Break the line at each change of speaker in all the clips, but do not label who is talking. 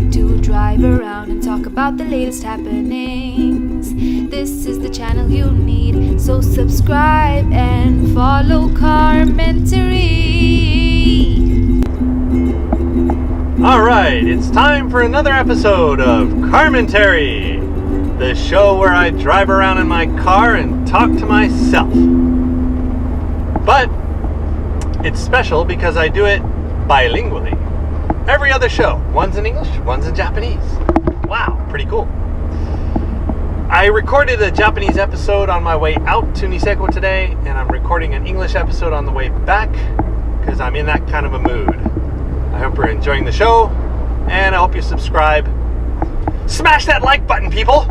like to drive around and talk about the latest happenings. This is the channel you need, so subscribe and follow Carmentary.
Alright, it's time for another episode of Carmentary, the show where I drive around in my car and talk to myself. But it's special because I do it bilingually. Every other show, one's in English, one's in Japanese. Wow, pretty cool. I recorded a Japanese episode on my way out to Niseko today, and I'm recording an English episode on the way back because I'm in that kind of a mood. I hope you're enjoying the show, and I hope you subscribe. Smash that like button, people,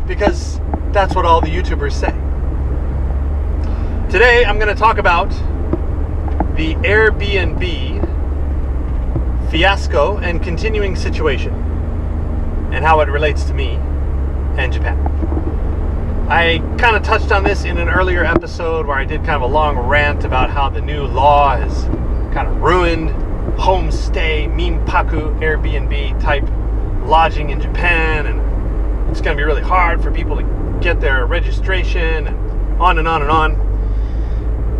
because that's what all the YouTubers say. Today, I'm going to talk about the Air BnB fiasco and continuing situation, and how it relates to me and Japan. I kind of touched on this in an earlier episode where I did kind of a long rant about how the new law has kind of ruined homestay, minpaku, Airbnb type lodging in Japan, and it's going to be really hard for people to get their registration, and on and on and on.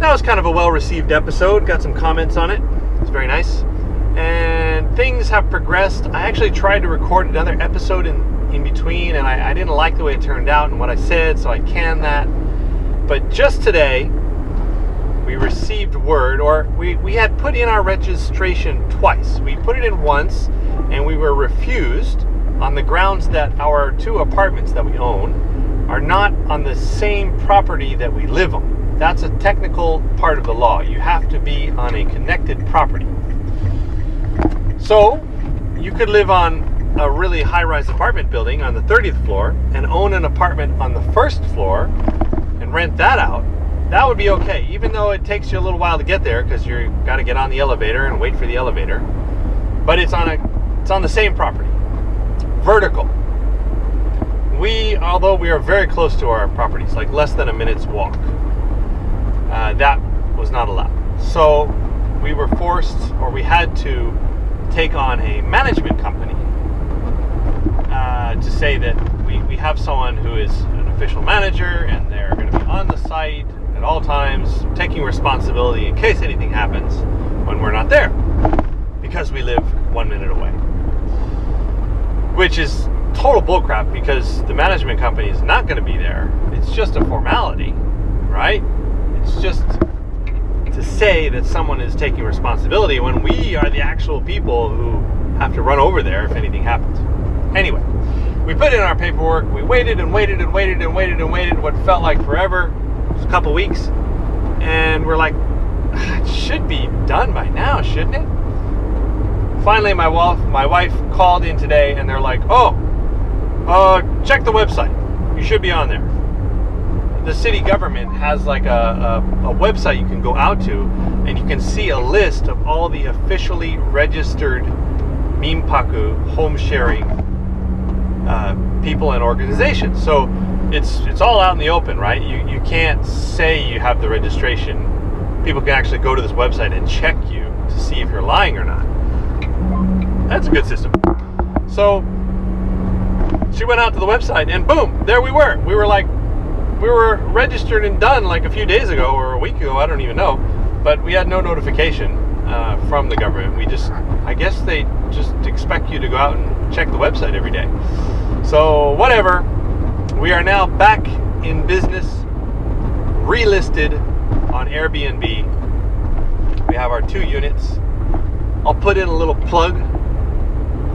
That was kind of a well-received episode, got some comments on it. It's very nice. And things have progressed. I actually tried to record another episode in between, and I didn't like the way it turned out and what I said, so I canned that. But just today, we received word, or we had put in our registration twice. We put it in once, and we were refused on the grounds that our two apartments that we own are not on the same property that we live on. That's a technical part of the law. You have to be on a connected property. So, you could live on a really high-rise apartment building on the 30th floor and own an apartment on the first floor and rent that out. That would be okay, even though it takes you a little while to get there because you got to get on the elevator and wait for the elevator. But it's on the same property, vertical. Although we are very close to our properties, like less than a minute's walk, that was not allowed. So we were forced, or we had to take on a management company to say that we have someone who is an official manager and they're going to be on the site at all times, taking responsibility in case anything happens when we're not there, because we live 1 minute away. Which is total bullcrap, because the management company is not going to be there. It's just a formality, right? It's just to say that someone is taking responsibility when we are the actual people who have to run over there if anything happens. Anyway, we put in our paperwork, we waited and waited and waited and waited and waited what felt like forever, a couple weeks, and we're like, it should be done by now, shouldn't it? Finally, my wife called in today, and they're like, check the website. You should be on there. The city government has like a website you can go out to, and you can see a list of all the officially registered minpaku home sharing people and organizations. So it's all out in the open, right? You can't say you have the registration. People can actually go to this website and check you to see if you're lying or not. That's a good system. So she went out to the website, and boom, there we were. We were registered and done like a few days ago or a week ago, I don't even know. But we had no notification from the government. I guess they just expect you to go out and check the website every day. So whatever, we are now back in business, relisted on Airbnb. We have our 2 units. I'll put in a little plug.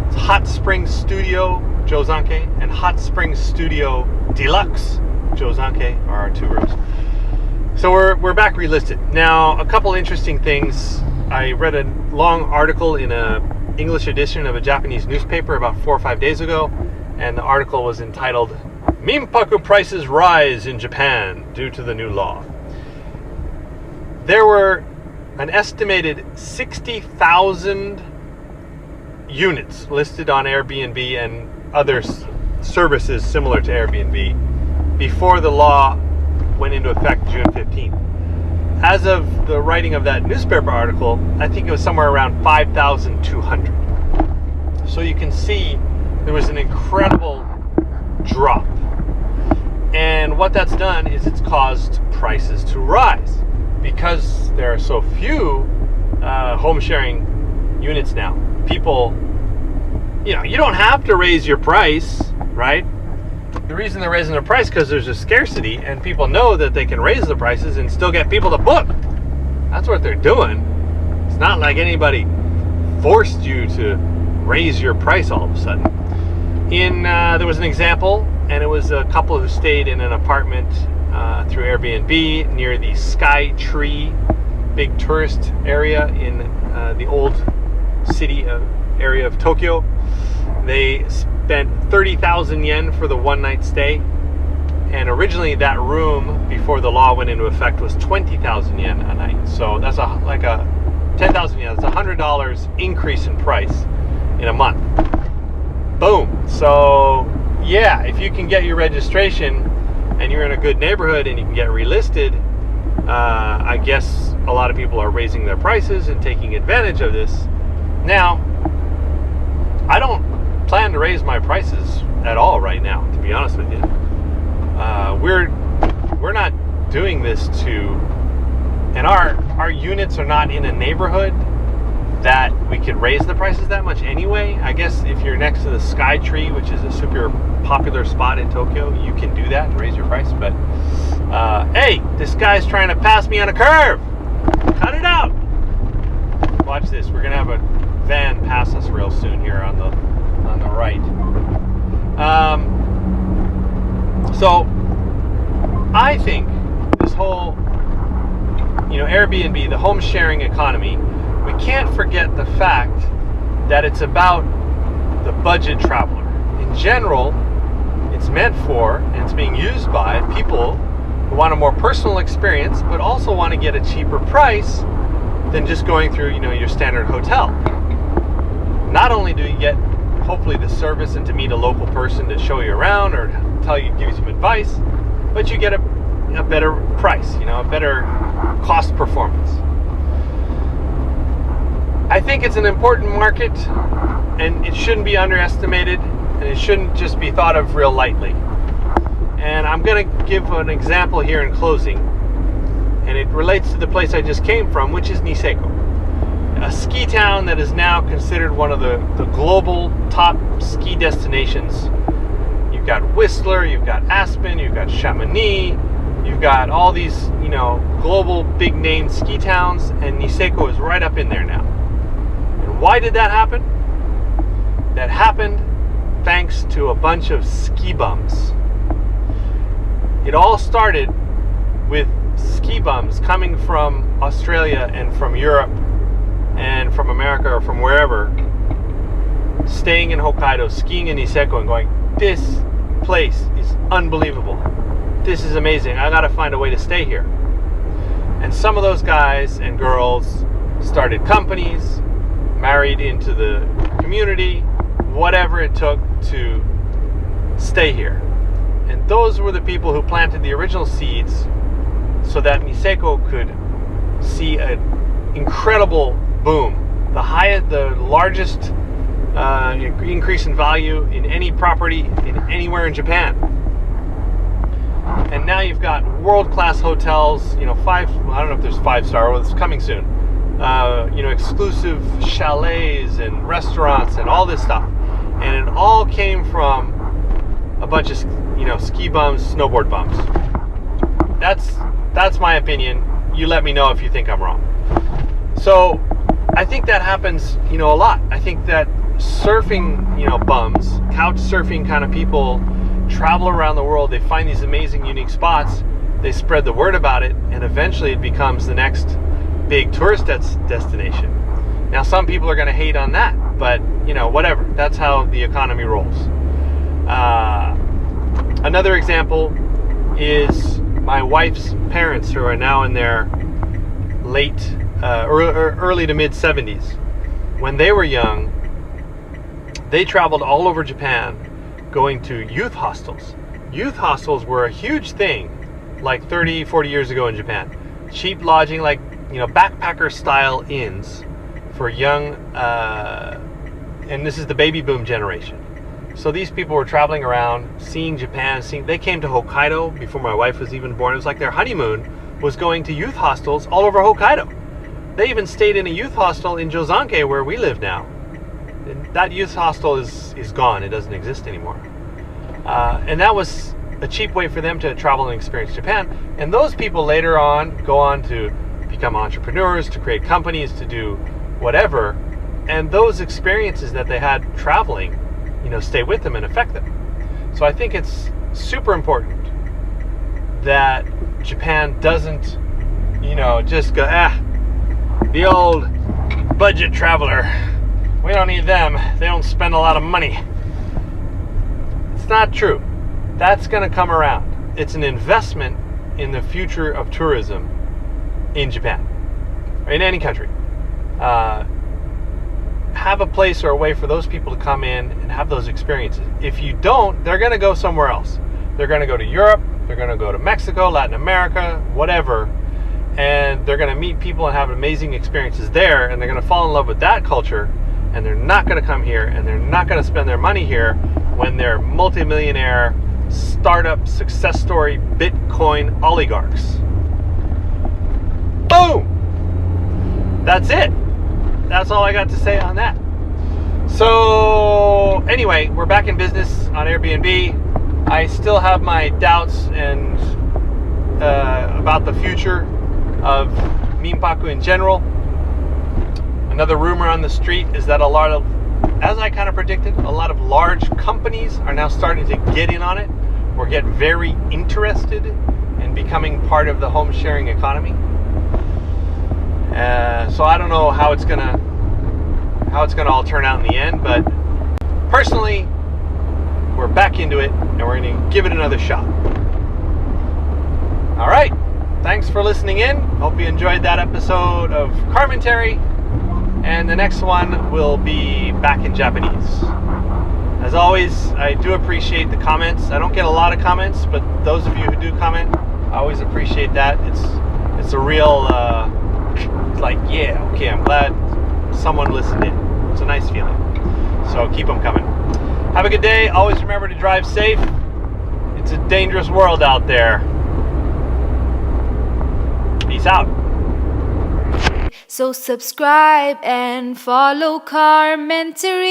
It's Hot Springs Studio Jozanke and Hot Springs Studio Deluxe Jozanke are our 2 rooms. So we're back relisted. Now, a couple interesting things. I read a long article in a English edition of a Japanese newspaper about 4 or 5 days ago, and the article was entitled, "Minpaku Prices Rise in Japan Due to the New Law." There were an estimated 60,000 units listed on Airbnb and other services similar to Airbnb before the law went into effect June 15th. As of the writing of that newspaper article, I think it was somewhere around 5,200. So you can see there was an incredible drop. And what that's done is it's caused prices to rise because there are so few home sharing units now. People, you don't have to raise your price, right? The reason they're raising their price because there's a scarcity and people know that they can raise the prices and still get people to book. That's what they're doing. It's not like anybody forced you to raise your price all of a sudden. There was an example, and it was a couple who stayed in an apartment through Airbnb near the Sky Tree, big tourist area in the old city area of Tokyo. They spent 30,000 yen for the one-night stay, and originally that room, before the law went into effect, was 20,000 yen a night. So that's like a 10,000 yen. That's $100 increase in price in a month. Boom. So yeah, if you can get your registration and you're in a good neighborhood and you can get relisted, I guess a lot of people are raising their prices and taking advantage of this. Now, I don't plan to raise my prices at all right now, to be honest with you. We're not doing this and our units are not in a neighborhood that we could raise the prices that much anyway. I guess if you're next to the Sky Tree, which is a super popular spot in Tokyo, you can do that and raise your price. But hey, this guy's trying to pass me on a curve. Cut it out. Watch this. We're gonna have a van pass us real soon here on the right. So I think this whole Airbnb, the home sharing economy, we can't forget the fact that it's about the budget traveler. In general, it's meant for and it's being used by people who want a more personal experience but also want to get a cheaper price than just going through your standard hotel. Not only do you get hopefully the service and to meet a local person to show you around or give you some advice, but you get a better price, a better cost performance. I think it's an important market and it shouldn't be underestimated and it shouldn't just be thought of real lightly. And I'm going to give an example here in closing, and it relates to the place I just came from, which is Niseko, a ski town that is now considered one of the global top ski destinations. You've got Whistler, you've got Aspen, you've got Chamonix, you've got all these, global big name ski towns, and Niseko is right up in there now. And why did that happen? That happened thanks to a bunch of ski bums. It all started with ski bums coming from Australia and from Europe and from America or from wherever, staying in Hokkaido, skiing in Niseko and going, this place is unbelievable. This is amazing. I gotta find a way to stay here. And some of those guys and girls started companies, married into the community, whatever it took to stay here. And those were the people who planted the original seeds so that Niseko could see an incredible boom, the largest increase in value in any property anywhere in Japan. And now you've got world-class hotels, I don't know if there's 5-star, well, it's coming soon. Exclusive chalets and restaurants and all this stuff. And it all came from a bunch of, ski bums, snowboard bums. That's my opinion. You let me know if you think I'm wrong. So I think that happens, a lot. I think that surfing, bums, couch surfing kind of people travel around the world. They find these amazing, unique spots. They spread the word about it, and eventually it becomes the next big tourist destination. Now, some people are going to hate on that, but whatever. That's how the economy rolls. Another example is my wife's parents, who are now in their late, early to mid 70s. When they were young, they traveled all over Japan, going to youth hostels. Youth hostels were a huge thing like 30, 40 years ago in Japan. Cheap lodging, like, backpacker style inns for young and this is the baby boom generation. So these people were traveling around, seeing Japan. They came to Hokkaido before my wife was even born. It was like their honeymoon was going to youth hostels all over Hokkaido. They even stayed in a youth hostel in Josanke, where we live now. And that youth hostel is gone. It doesn't exist anymore. And that was a cheap way for them to travel and experience Japan. And those people later on go on to become entrepreneurs, to create companies, to do whatever. And those experiences that they had traveling, stay with them and affect them. So I think it's super important that Japan doesn't, just go, the old budget traveler. We don't need them. They don't spend a lot of money. It's not true. That's going to come around. It's an investment in the future of tourism in Japan, or in any country. Have a place or a way for those people to come in and have those experiences. If you don't, they're going to go somewhere else. They're going to go to Europe, they're going to go to Mexico, Latin America, whatever, and they're going to meet people and have amazing experiences there, and they're going to fall in love with that culture, and they're not going to come here, and they're not going to spend their money here when they're multimillionaire, startup, success story, Bitcoin oligarchs. Boom! That's it. That's all I got to say on that. So anyway, we're back in business on Airbnb. I still have my doubts and about the future of Minpaku in general. Another rumor on the street is that a lot of, as I kind of predicted, a lot of large companies are now starting to get in on it or get very interested in becoming part of the home sharing economy. So I don't know how it's gonna all turn out in the end, but personally, we're back into it and we're gonna give it another shot. All right, thanks for listening in. Hope you enjoyed that episode of Carmentary, and the next one will be back in Japanese. As always, I do appreciate the comments. I don't get a lot of comments, but those of you who do comment, I always appreciate that. It's a real like, yeah, okay, I'm glad someone listened in. It's a nice feeling. So keep them coming. Have a good day. Always remember to drive safe. It's a dangerous world out there. Peace out.
So subscribe and follow Carmentary.